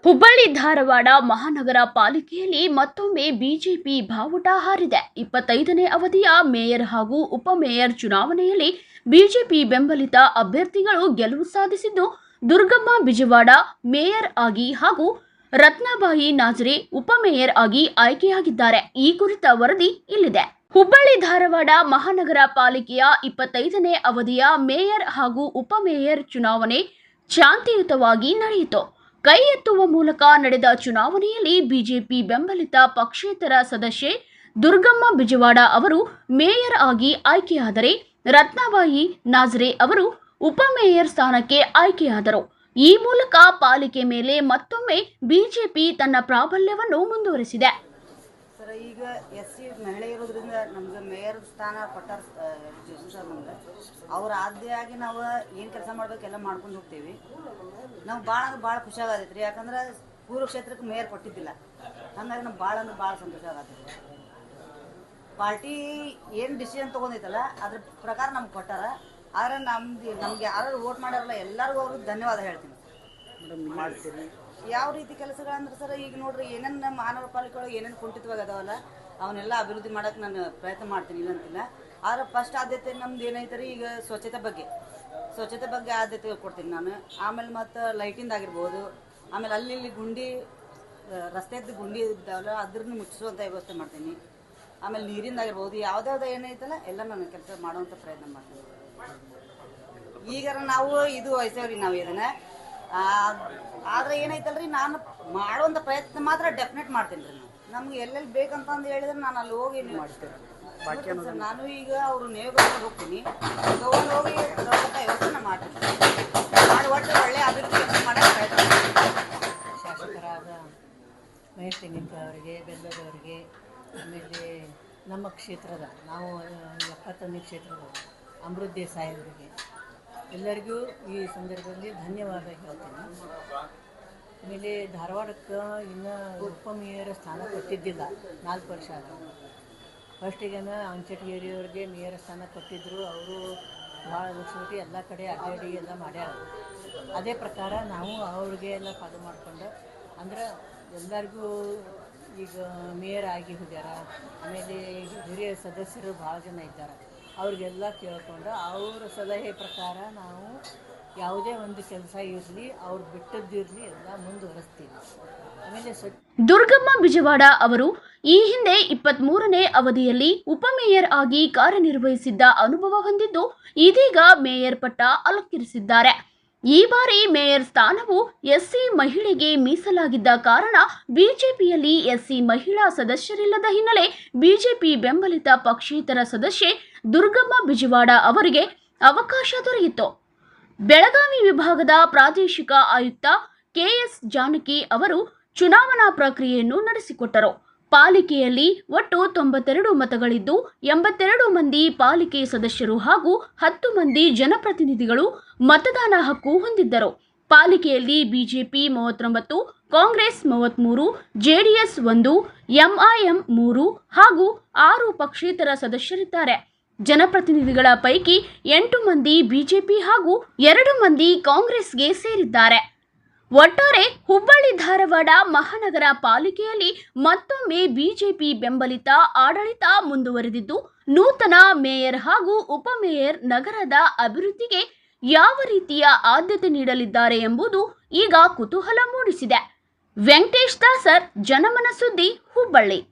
ಹುಬ್ಬಳ್ಳಿ ಧಾರವಾಡ ಮಹಾನಗರ ಪಾಲಿಕೆಯಲ್ಲಿ ಮತ್ತೊಮ್ಮೆ ಬಿಜೆಪಿ ಬಾವುಟ ಹಾರಿದೆ. 25ನೇ ಅವಧಿಯ ಮೇಯರ್ ಹಾಗೂ ಉಪಮೇಯರ್ ಚುನಾವಣೆಯಲ್ಲಿ ಬಿಜೆಪಿ ಬೆಂಬಲಿತ ಅಭ್ಯರ್ಥಿಗಳು ಗೆಲುವು ಸಾಧಿಸಿದ್ದು, ದುರ್ಗಮ್ಮ ಬಿಜವಾಡ ಮೇಯರ್ ಆಗಿ ಹಾಗೂ ರತ್ನಾಬಾಯಿ ನಾಜ್ರೆ ಉಪಮೇಯರ್ ಆಗಿ ಆಯ್ಕೆಯಾಗಿದ್ದಾರೆ. ಈ ಕುರಿತ ವರದಿ ಇಲ್ಲಿದೆ. ಹುಬ್ಬಳ್ಳಿ ಧಾರವಾಡ ಮಹಾನಗರ ಪಾಲಿಕೆಯ 25ನೇ ಅವಧಿಯ ಮೇಯರ್ ಹಾಗೂ ಉಪಮೇಯರ್ ಚುನಾವಣೆ ಶಾಂತಿಯುತವಾಗಿ ನಡೆಯಿತು. ಕೈ ಎತ್ತುವ ಮೂಲಕ ನಡೆದ ಚುನಾವಣೆಯಲ್ಲಿ ಬಿಜೆಪಿ ಬೆಂಬಲಿತ ಪಕ್ಷೇತರ ಸದಸ್ಯೆ ದುರ್ಗಮ್ಮ ಬಿಜವಾಡ ಅವರು ಮೇಯರ್ ಆಗಿ ಆಯ್ಕೆಯಾದರೆ, ರತ್ನಾಬಾಯಿ ನಾಜ್ರೆ ಅವರು ಉಪಮೇಯರ್ ಸ್ಥಾನಕ್ಕೆ ಆಯ್ಕೆಯಾದರು. ಈ ಮೂಲಕ ಪಾಲಿಕೆ ಮೇಲೆ ಮತ್ತೊಮ್ಮೆ ಬಿಜೆಪಿ ತನ್ನ ಪ್ರಾಬಲ್ಯವನ್ನು ಮುಂದುವರೆಸಿದೆ. ಈಗ ಎಸ್ಸಿ ಮಹಿಳೆ ಇರೋದ್ರಿಂದ ನಮ್ಗೆ ಮೇಯರ್ ಸ್ಥಾನ ಕೊಟ್ಟಾರ ಸರ್. ನಮ್ಗೆ ಅವ್ರ ಆದ್ಯಾಗಿ ನಾವು ಏನು ಕೆಲಸ ಮಾಡ್ಬೇಕೆಲ್ಲ ಮಾಡ್ಕೊಂಡು ಹೋಗ್ತೀವಿ. ನಾವು ಭಾಳ ಖುಷಿ ಆಗತೈತ್ರಿ. ಯಾಕಂದ್ರೆ ಪೂರ್ವ ಕ್ಷೇತ್ರಕ್ಕೆ ಮೇಯರ್ ಕೊಟ್ಟಿದ್ದಿಲ್ಲ, ಹಂಗಾಗಿ ನಮ್ಗೆ ಭಾಳ ಸಂತೋಷ ಆಗತೈತಿ. ಪಾರ್ಟಿ ಏನು ಡಿಸಿಷನ್ ತೊಗೊಂಡೈತಲ್ಲ ಅದ್ರ ಪ್ರಕಾರ ನಮ್ಗೆ ಕೊಟ್ಟಾರ. ಆದರೆ ನಮ್ಗೆ ಯಾರು ವೋಟ್ ಮಾಡ್ಯಾರಲ್ಲ ಎಲ್ಲರಿಗೂ ಅವ್ರಿಗೆ ಧನ್ಯವಾದ ಹೇಳ್ತೀನಿ. ಮಾಡ್ತೀರಿ ಯಾವ ರೀತಿ ಕೆಲಸಗಳಂದ್ರೆ ಸರ್, ಈಗ ನೋಡ್ರಿ ಏನೇನು ಮಹಾನಗರ ಪಾಲಿಕೆ ಒಳಗೆ ಏನೇನು ಕುಂಠಿತವಾಗಿ ಅದಾವಲ್ಲ ಅವನ್ನೆಲ್ಲ ಅಭಿವೃದ್ಧಿ ಮಾಡೋಕೆ ನಾನು ಪ್ರಯತ್ನ ಮಾಡ್ತೀನಿ, ಇಲ್ಲಂತಿಲ್ಲ. ಆದರೆ ಫಸ್ಟ್ ಆದ್ಯತೆ ನಮ್ದು ಏನೈತೆ ಈಗ ಸ್ವಚ್ಛತೆ ಬಗ್ಗೆ ಆದ್ಯತೆ ಕೊಡ್ತೀನಿ ನಾನು. ಆಮೇಲೆ ಮತ್ತು ಲೈಟಿಂದಾಗಿರ್ಬೋದು, ಆಮೇಲೆ ಅಲ್ಲಿ ಗುಂಡಿ ರಸ್ತೆದ್ದು ಗುಂಡಿ ಇದ್ದಾವಲ್ಲ ಅದ್ರನ್ನು ಮುಚ್ಚಿಸುವಂಥ ವ್ಯವಸ್ಥೆ ಮಾಡ್ತೀನಿ. ಆಮೇಲೆ ನೀರಿಂದಾಗಿರ್ಬೋದು, ಯಾವುದ್ಯಾವ್ದು ಏನೈತಲ್ಲ ಎಲ್ಲ ನಾನು ಕೆಲಸ ಮಾಡುವಂಥ ಪ್ರಯತ್ನ ಮಾಡ್ತೀನಿ. ಈಗ ನಾವು ಇದು ವಹಿಸ್ತೇವ್ರಿ ನಾವು ಇದನ್ನು. ಆದರೆ ಏನೈತಲ್ರಿ, ನಾನು ಮಾಡುವಂಥ ಪ್ರಯತ್ನ ಮಾತ್ರ ಡೆಫಿನೆಟ್ ಮಾಡ್ತೀನಿ ರೀ. ನಮ್ಗೆ ಎಲ್ಲೆಲ್ಲಿ ಬೇಕಂತಂದು ಹೇಳಿದ್ರೆ ನಾನು ಅಲ್ಲಿ ಹೋಗಿ ಮಾಡ್ತೇನೆ. ನಾನು ಈಗ ಅವರು ನೇಮಕ ಹೋಗ್ತೀನಿ, ತೊಗೊಂಡು ಹೋಗಿ ವ್ಯವಸ್ಥೆ ಮಾಡ್ತೀನಿ. ಮಾಡಿ ಒಟ್ಟು ಒಳ್ಳೆ ಅಭಿವೃದ್ಧಿ ಮಾಡೋಕ್ಕೆ ಪ್ರಯತ್ನ ಮಾಡ್ತೀನಿ. ಶಾಸಕರಾದ ಮಹೇಶ್ ತೆಂಗಿನಕಾಯಿ ಅವರಿಗೆ, ಬೆಲ್ಲದವರಿಗೆ, ಆಮೇಲೆ ನಮ್ಮ ಕ್ಷೇತ್ರದ ನಾವು 71ನೇ ಕ್ಷೇತ್ರದ ಅಮೃತ್ ದೇಸಾಯಿ ಅವರಿಗೆ ಎಲ್ಲರಿಗೂ ಈ ಸಂದರ್ಭದಲ್ಲಿ ಧನ್ಯವಾದ ಹೇಳ್ತೀನಿ. ಆಮೇಲೆ ಧಾರವಾಡಕ್ಕೆ ಇನ್ನೂ ಉಪಮೇಯರ್ ಸ್ಥಾನ ಕೊಟ್ಟಿದ್ದಿಲ್ಲ, 4 ವರ್ಷ ಆದ. ಫಸ್ಟಿಗೆನ ಅಂಚಟಗೇರಿಯವ್ರಿಗೆ ಮೇಯರ್ ಸ್ಥಾನ ಕೊಟ್ಟಿದ್ದರು. ಅವರು ಭಾಳ ಲಕ್ಷ ಎಲ್ಲ ಕಡೆ ಅಡ್ಡಾಡಿ ಎಲ್ಲ ಮಾಡ್ಯಾರ. ಅದೇ ಪ್ರಕಾರ ನಾವು ಅವ್ರಿಗೆ ಎಲ್ಲ ಫಾಲೋ ಮಾಡ್ಕೊಂಡು ಅಂದ್ರೆ ಎಲ್ಲರಿಗೂ ಈಗ ಮೇಯರ್ ಆಗಿ ಹೋಗ್ಯಾರ. ಆಮೇಲೆ ಹಿರಿಯ ಸದಸ್ಯರು ಭಾಳ ಜನ ಇದ್ದಾರೆ. ಅವ್ರಿಗೆಲ್ಲ ಕೇಳಿಕೊಂಡು ಅವರ ಸಲಹೆ ಪ್ರಕಾರ ನಾವು ಯಾವುದೇ ಒಂದು ಕೆಲಸ ಇರಲಿ, ಅವ್ರು ಬಿಟ್ಟದ್ದಿರಲಿ ಎಲ್ಲ ಮುಂದುವರಿಸ್ತೀವಿ. ಆಮೇಲೆ ದುರ್ಗಮ್ಮ ಬಿಜವಾಡ ಅವರು ಈ ಹಿಂದೆ 23ನೇ ಅವಧಿಯಲ್ಲಿ ಉಪಮೇಯರ್ ಆಗಿ ಕಾರ್ಯನಿರ್ವಹಿಸಿದ್ದ ಅನುಭವ ಹೊಂದಿದ್ದು, ಇದೀಗ ಮೇಯರ್ ಪಟ್ಟ ಅಲಂಕರಿಸಿದ್ದಾರೆ. ಈ ಬಾರಿ ಮೇಯರ್ ಸ್ಥಾನವು ಎಸ್ಸಿ ಮಹಿಳೆಗೆ ಮೀಸಲಾಗಿದ್ದ ಕಾರಣ ಬಿಜೆಪಿಯಲ್ಲಿ ಎಸ್ಸಿ ಮಹಿಳಾ ಸದಸ್ಯರಿಲ್ಲದ ಹಿನ್ನೆಲೆ ಬಿಜೆಪಿ ಬೆಂಬಲಿತ ಪಕ್ಷೇತರ ಸದಸ್ಯೆ ದುರ್ಗಮ್ಮ ಬಿಜವಾಡ ಅವರಿಗೆ ಅವಕಾಶ ದೊರೆಯಿತು. ಬೆಳಗಾವಿ ವಿಭಾಗದ ಪ್ರಾದೇಶಿಕ ಆಯುಕ್ತ ಕೆಎಸ್ ಜಾನಕಿ ಅವರು ಚುನಾವಣಾ ಪ್ರಕ್ರಿಯೆಯನ್ನು ನಡೆಸಿಕೊಟ್ಟರು. ಪಾಲಿಕೆಯಲ್ಲಿ ಒಟ್ಟು 92 ಮತಗಳಿದ್ದು 82 ಮಂದಿ ಪಾಲಿಕೆ ಸದಸ್ಯರು ಹಾಗೂ 10 ಮಂದಿ ಜನಪ್ರತಿನಿಧಿಗಳು ಮತದಾನ ಹಕ್ಕು ಹೊಂದಿದ್ದರು. ಪಾಲಿಕೆಯಲ್ಲಿ ಬಿಜೆಪಿ 39, ಕಾಂಗ್ರೆಸ್ 33, ಜೆಡಿಎಸ್ 1, ಎಂಐಎಂ 3 ಹಾಗೂ 6 ಪಕ್ಷೇತರ ಸದಸ್ಯರಿದ್ದಾರೆ. ಜನಪ್ರತಿನಿಧಿಗಳ ಪೈಕಿ 8 ಮಂದಿ ಬಿಜೆಪಿ ಹಾಗೂ 2 ಮಂದಿ ಕಾಂಗ್ರೆಸ್ಗೆ ಸೇರಿದ್ದಾರೆ. ಒಟ್ಟಾರೆ ಹುಬ್ಬಳ್ಳಿ ಧಾರವಾಡ ಮಹಾನಗರ ಪಾಲಿಕೆಯಲ್ಲಿ ಮತ್ತೊಮ್ಮೆ ಬಿಜೆಪಿ ಬೆಂಬಲಿತ ಆಡಳಿತ ಮುಂದುವರೆದಿದ್ದು, ನೂತನ ಮೇಯರ್ ಹಾಗೂ ಉಪಮೇಯರ್ ನಗರದ ಅಭಿವೃದ್ಧಿಗೆ ಯಾವ ರೀತಿಯ ಆದ್ಯತೆ ನೀಡಲಿದ್ದಾರೆ ಎಂಬುದು ಈಗ ಕುತೂಹಲ ಮೂಡಿಸಿದೆ. ವೆಂಕಟೇಶ್ ದಾಸರ್, ಜನಮನ ಸುದ್ದಿ, ಹುಬ್ಬಳ್ಳಿ.